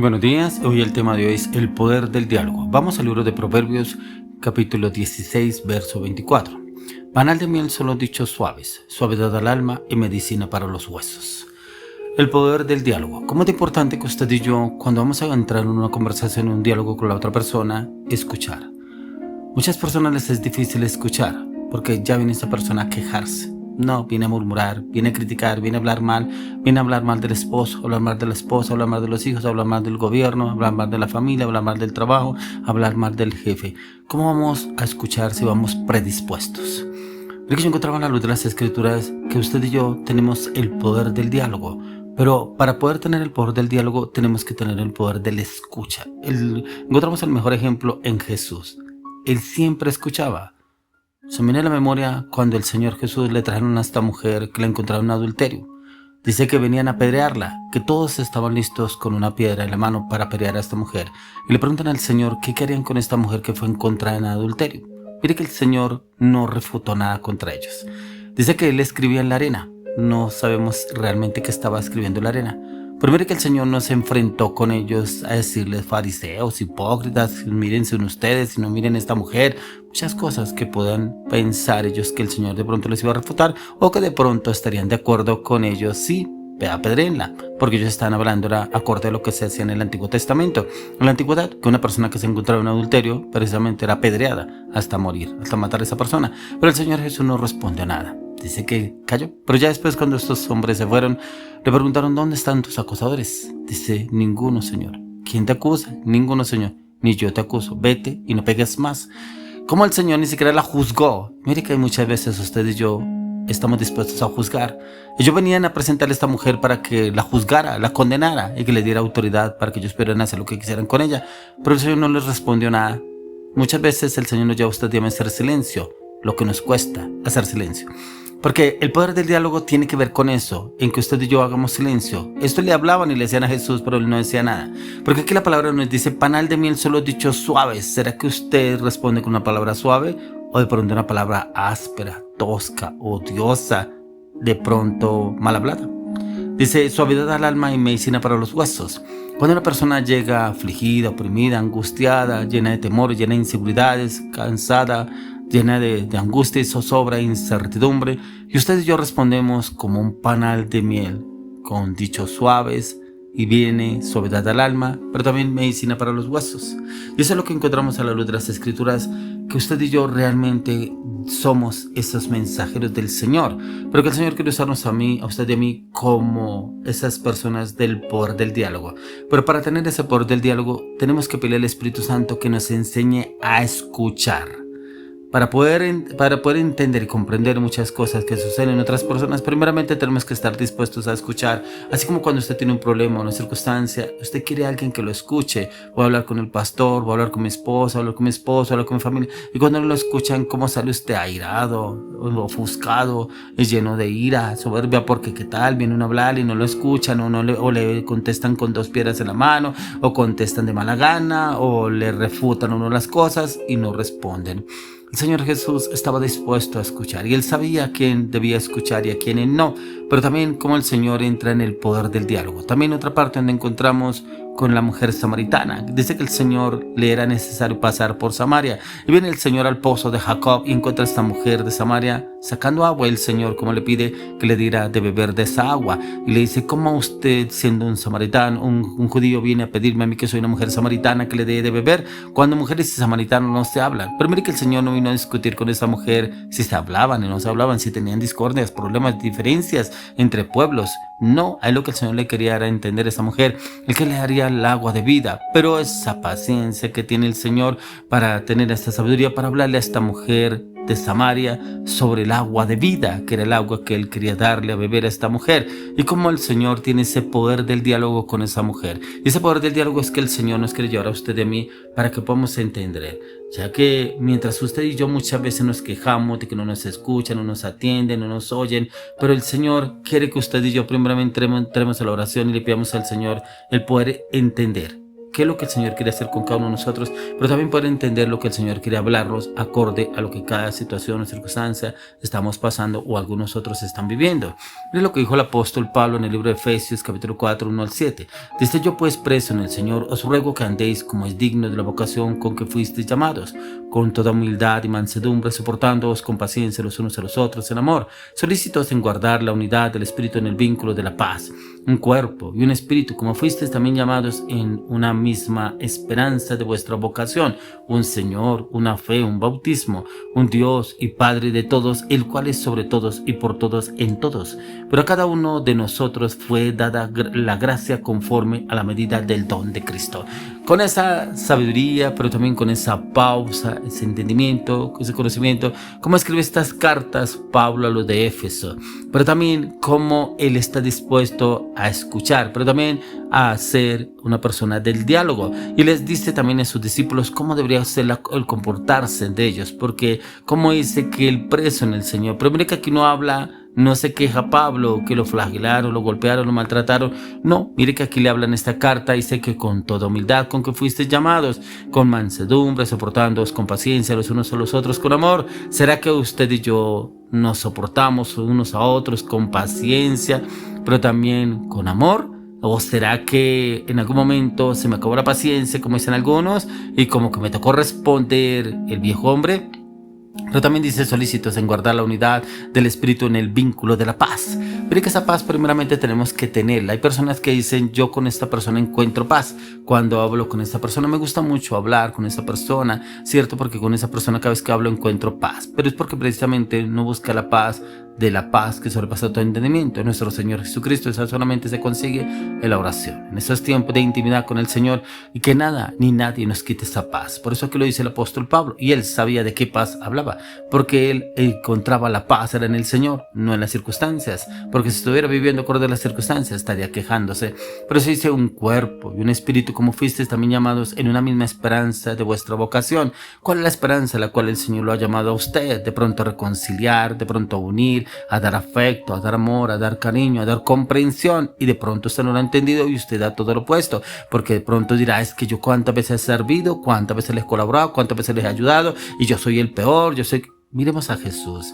buenos días, hoy el tema de hoy es el poder del diálogo. Vamos al libro de Proverbios, capítulo 16, verso 24. Panal de miel son los dichos suaves, suavidad al alma y medicina para los huesos. El poder del diálogo. ¿Cómo es importante que usted y yo, cuando vamos a entrar en una conversación, en un diálogo con la otra persona, escuchar? Muchas personas les es difícil escuchar, porque ya viene esa persona a quejarse. No, viene a murmurar, viene a criticar, viene a hablar mal del esposo, hablar mal de la esposa, hablar mal de los hijos, hablar mal del gobierno, hablar mal de la familia, hablar mal del trabajo, hablar mal del jefe. ¿Cómo vamos a escuchar si vamos predispuestos? Porque yo encontraba en la luz de las escrituras que usted y yo tenemos el poder del diálogo, pero para poder tener el poder del diálogo tenemos que tener el poder de la escucha. Encontramos el mejor ejemplo en Jesús. Él siempre escuchaba. Se me viene a la memoria cuando el Señor Jesús le trajeron a esta mujer que la encontraron en adulterio. Dice que venían a apedrearla, que todos estaban listos con una piedra en la mano para apedrear a esta mujer. Y le preguntan al Señor qué querían con esta mujer que fue encontrada en adulterio. Mire que el Señor no refutó nada contra ellos. Dice que él escribía en la arena. No sabemos realmente qué estaba escribiendo en la arena. Pero mire que el Señor no se enfrentó con ellos a decirles fariseos, hipócritas, mírense en ustedes y no miren esta mujer. Muchas cosas que puedan pensar ellos que el Señor de pronto les iba a refutar o que de pronto estarían de acuerdo con ellos. Sí, apedréenla, porque ellos están hablando acorde a lo que se hacía en el Antiguo Testamento. En la antigüedad, que una persona que se encontraba en adulterio precisamente era apedreada hasta morir, hasta matar a esa persona. Pero el Señor Jesús no respondió nada. Dice que cayó. Pero ya después, cuando estos hombres se fueron, le preguntaron: ¿dónde están tus acusadores? Dice: ninguno, Señor. ¿Quién te acusa? Ninguno, Señor. Ni yo te acuso. Vete y no pegues más. Como el Señor ni siquiera la juzgó. Mire que muchas veces usted y yo estamos dispuestos a juzgar. Ellos venían a presentarle a esta mujer para que la juzgara, la condenara y que le diera autoridad para que ellos pudieran hacer lo que quisieran con ella. Pero el Señor no les respondió nada. Muchas veces el Señor nos lleva a usted a hacer silencio, lo que nos cuesta hacer silencio. Porque el poder del diálogo tiene que ver con eso, en que usted y yo hagamos silencio. Esto le hablaban y le decían a Jesús, pero él no decía nada. Porque aquí la palabra nos dice: panal de miel son los dichos suaves. ¿Será que usted responde con una palabra suave o de pronto una palabra áspera, tosca, odiosa, de pronto mal hablada? Dice: suavidad al alma y medicina para los huesos. Cuando una persona llega afligida, oprimida, angustiada, llena de temores, llena de inseguridades, cansada, llena de angustia y zozobra e incertidumbre, y usted y yo respondemos como un panal de miel, con dichos suaves, y viene suavidad al alma, pero también medicina para los huesos. Y eso es lo que encontramos a la luz de las Escrituras, que usted y yo realmente somos esos mensajeros del Señor, pero que el Señor quiere usarnos a mí, a usted y a mí, como esas personas del poder del diálogo. Pero para tener ese poder del diálogo, tenemos que pedirle al Espíritu Santo que nos enseñe a escuchar. Para poder entender y comprender muchas cosas que suceden en otras personas, primeramente tenemos que estar dispuestos a escuchar. Así como cuando usted tiene un problema o una circunstancia, usted quiere a alguien que lo escuche. Voy a hablar con el pastor, voy a hablar con mi esposa, voy a hablar con mi esposo, voy a hablar con mi familia. Y cuando no lo escuchan, ¿cómo sale usted airado, ofuscado, lleno de ira, soberbia? Porque ¿qué tal? Vienen a hablar y no lo escuchan, o le contestan con dos piedras en la mano, o contestan de mala gana, o le refutan a uno las cosas y no responden. El Señor Jesús estaba dispuesto a escuchar y Él sabía a quién debía escuchar y a quién no, pero también cómo el Señor entra en el poder del diálogo. También otra parte donde encontramos con la mujer samaritana. Dice que el Señor le era necesario pasar por Samaria. Y viene el Señor al pozo de Jacob y encuentra a esta mujer de Samaria sacando agua. El Señor, como le pide que le diera de beber de esa agua. Y le dice: ¿cómo usted, siendo un samaritano, un judío, viene a pedirme a mí, que soy una mujer samaritana, que le dé de beber? Cuando mujeres y samaritanos no se hablan. Pero mire que el Señor no vino a discutir con esa mujer si se hablaban y no se hablaban, si tenían discordias, problemas, diferencias entre pueblos. No, a él lo que el Señor le quería era entender a esa mujer, el que le daría el agua de vida. Pero esa paciencia que tiene el Señor para tener esta sabiduría, para hablarle a esta mujer de Samaria sobre el agua de vida, que era el agua que él quería darle a beber a esta mujer, y cómo el Señor tiene ese poder del diálogo con esa mujer. Y ese poder del diálogo es que el Señor nos quiere llevar a usted y a mí para que podamos entender, ya que mientras usted y yo muchas veces nos quejamos de que no nos escuchan, no nos atienden, no nos oyen, pero el Señor quiere que usted y yo primeramente entremos a la oración y le pidamos al Señor el poder entender qué es lo que el Señor quiere hacer con cada uno de nosotros, pero también poder entender lo que el Señor quiere hablarnos acorde a lo que cada situación o circunstancia estamos pasando o algunos otros están viviendo. Es lo que dijo el apóstol Pablo en el libro de Efesios capítulo 4, 1 al 7. Dice: yo pues preso en el Señor os ruego que andéis como es digno de la vocación con que fuisteis llamados, con toda humildad y mansedumbre, soportándoos con paciencia los unos a los otros en amor, solícitos en guardar la unidad del Espíritu en el vínculo de la paz, un cuerpo y un espíritu, como fuisteis también llamados en una misma esperanza de vuestra vocación, un Señor, una fe, un bautismo, un Dios y Padre de todos, el cual es sobre todos y por todos en todos. Pero a cada uno de nosotros fue dada la gracia conforme a la medida del don de Cristo. Con esa sabiduría, pero también con esa pausa, ese entendimiento, ese conocimiento, cómo escribe estas cartas Pablo a los de Éfeso, pero también cómo él está dispuesto a escuchar, pero también a ser una persona del diálogo. Y les dice también a sus discípulos cómo debería ser el comportarse de ellos, porque como dice que el preso en el Señor, pero mire que aquí no habla. No se queja Pablo que lo flagelaron, lo golpearon, lo maltrataron. No, mire que aquí le habla en esta carta, dice que con toda humildad con que fuisteis llamados, con mansedumbre, soportándoos con paciencia los unos a los otros con amor. ¿Será que usted y yo nos soportamos unos a otros con paciencia, pero también con amor? ¿O será que en algún momento se me acabó la paciencia, como dicen algunos, y como que me tocó responder el viejo hombre? Pero también dice: solícitos en guardar la unidad del Espíritu en el vínculo de la paz. Pero que esa paz primeramente tenemos que tenerla. Hay personas que dicen: yo con esta persona encuentro paz. Cuando hablo con esta persona me gusta mucho hablar con esa persona, ¿cierto? Porque con esa persona cada vez que hablo encuentro paz. Pero es porque precisamente no busca la paz de la paz que sobrepasa todo entendimiento. Nuestro Señor Jesucristo, esa solamente se consigue en la oración, en esos tiempos de intimidad con el Señor, y que nada ni nadie nos quite esa paz. Por eso que lo dice el apóstol Pablo, y él sabía de qué paz hablaba, porque él encontraba la paz era en el Señor, no en las circunstancias, porque si estuviera viviendo acorde a las circunstancias estaría quejándose. Pero se dice: un cuerpo y un espíritu, como fuisteis también llamados en una misma esperanza de vuestra vocación. ¿Cuál es la esperanza a la cual el Señor lo ha llamado a usted? De pronto a reconciliar, de pronto a unir, a dar afecto, a dar amor, a dar cariño, a dar comprensión, y de pronto usted no lo ha entendido y usted da todo lo opuesto, porque de pronto dirá: es que yo cuántas veces he servido, cuántas veces les he colaborado, cuántas veces les he ayudado y yo soy el peor, yo soy... Miremos a Jesús,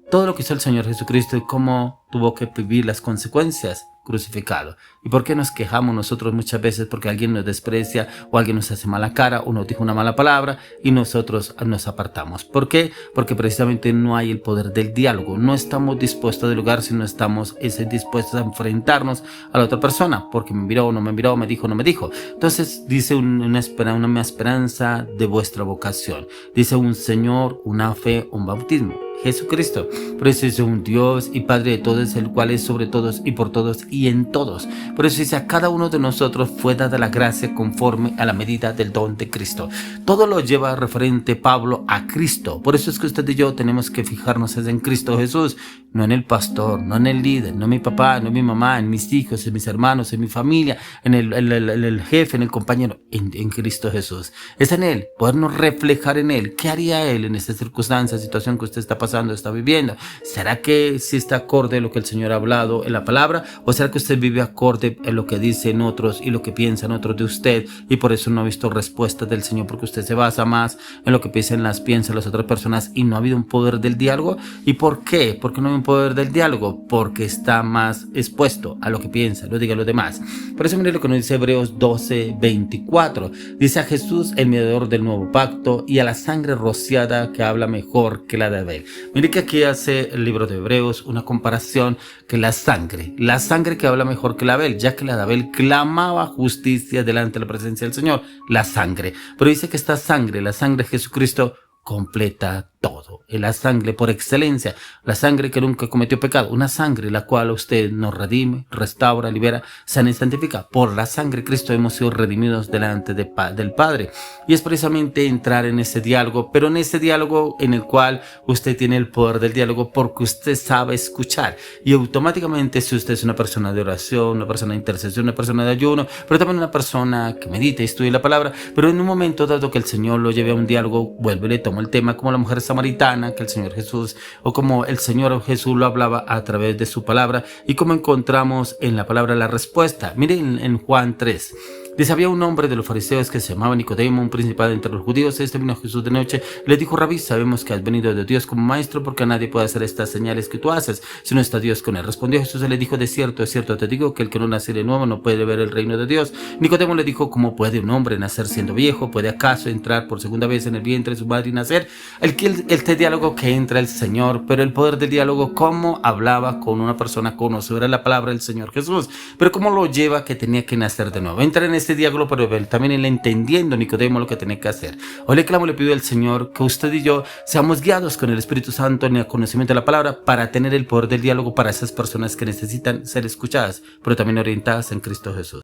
todo lo que hizo el Señor Jesucristo y cómo tuvo que vivir las consecuencias crucificado. ¿Y por qué nos quejamos nosotros muchas veces? Porque alguien nos desprecia o alguien nos hace mala cara o nos dijo una mala palabra y nosotros nos apartamos. ¿Por qué? Porque precisamente no hay el poder del diálogo. No estamos dispuestos a dialogar si no estamos dispuestos a enfrentarnos a la otra persona, porque me miró o no me miró, me dijo o no me dijo. Entonces dice una esperanza de vuestra vocación. Dice: un Señor, una fe, un bautismo. Jesucristo. Por eso dice: un Dios y Padre de todos, el cual es sobre todos y por todos y en todos. Por eso dice: a cada uno de nosotros fue dada la gracia conforme a la medida del don de Cristo. Todo lo lleva referente Pablo a Cristo. Por eso es que usted y yo tenemos que fijarnos en Cristo Jesús, no en el pastor, no en el líder, no en mi papá, no en mi mamá, en mis hijos, en mis hermanos, en mi familia, en el jefe, en el compañero, en Cristo Jesús. Es en Él, podernos reflejar en Él. ¿Qué haría Él en esta circunstancia, situación que usted está pasando, está viviendo? ¿Será que sí está acorde a lo que el Señor ha hablado en la palabra? ¿O será que usted vive acorde a lo que dicen otros y lo que piensan otros de usted, y por eso no ha visto respuestas del Señor, porque usted se basa más en lo que piensan las otras personas y no ha habido un poder del diálogo? ¿Y por qué? ¿Por qué no hay un poder del diálogo? Porque está más expuesto a lo que piensa, lo digan los demás. Por eso mire lo que nos dice Hebreos 12:24. Dice: a Jesús, el mediador del nuevo pacto, y a la sangre rociada que habla mejor que la de Abel. Mire que aquí hace el libro de Hebreos una comparación, que la sangre que habla mejor que la de Abel, ya que la de Abel clamaba justicia delante de la presencia del Señor, la sangre. Pero dice que esta sangre, la sangre de Jesucristo, completa todo. Es la sangre por excelencia, la sangre que nunca cometió pecado, una sangre la cual usted nos redime, restaura, libera, sana y santifica. Por la sangre de Cristo hemos sido redimidos delante del Padre, y es precisamente entrar en ese diálogo, pero en ese diálogo en el cual usted tiene el poder del diálogo, porque usted sabe escuchar, y automáticamente, si usted es una persona de oración, una persona de intercesión, una persona de ayuno, pero también una persona que medita y estudia la palabra, pero en un momento dado que el Señor lo lleve a un diálogo, vuelve y le toma el tema, como la mujer samaritana, que el Señor Jesús, o como el Señor Jesús lo hablaba a través de su palabra, y como encontramos en la palabra la respuesta. Miren en Juan 3, Dice, había un hombre de los fariseos que se llamaba Nicodemo, un principal entre los judíos. Este vino a Jesús de noche, le dijo: Rabí, sabemos que has venido de Dios como maestro, porque nadie puede hacer estas señales que tú haces si no está Dios con él. Respondió Jesús y le dijo: de cierto te digo que el que no nace de nuevo no puede ver el reino de Dios. Nicodemo le dijo: ¿cómo puede un hombre nacer siendo viejo? ¿Puede acaso entrar por segunda vez en el vientre de su madre y nacer? Este diálogo que entra el Señor, pero el poder del diálogo, cómo hablaba con una persona conocedora de la palabra del Señor Jesús, pero cómo lo lleva que tenía que nacer de nuevo. Entra en este diálogo, pero también él entendiendo Nicodemo lo que tenía que hacer. Hoy le clamo, le pido al Señor que usted y yo seamos guiados con el Espíritu Santo en el conocimiento de la palabra para tener el poder del diálogo para esas personas que necesitan ser escuchadas, pero también orientadas en Cristo Jesús.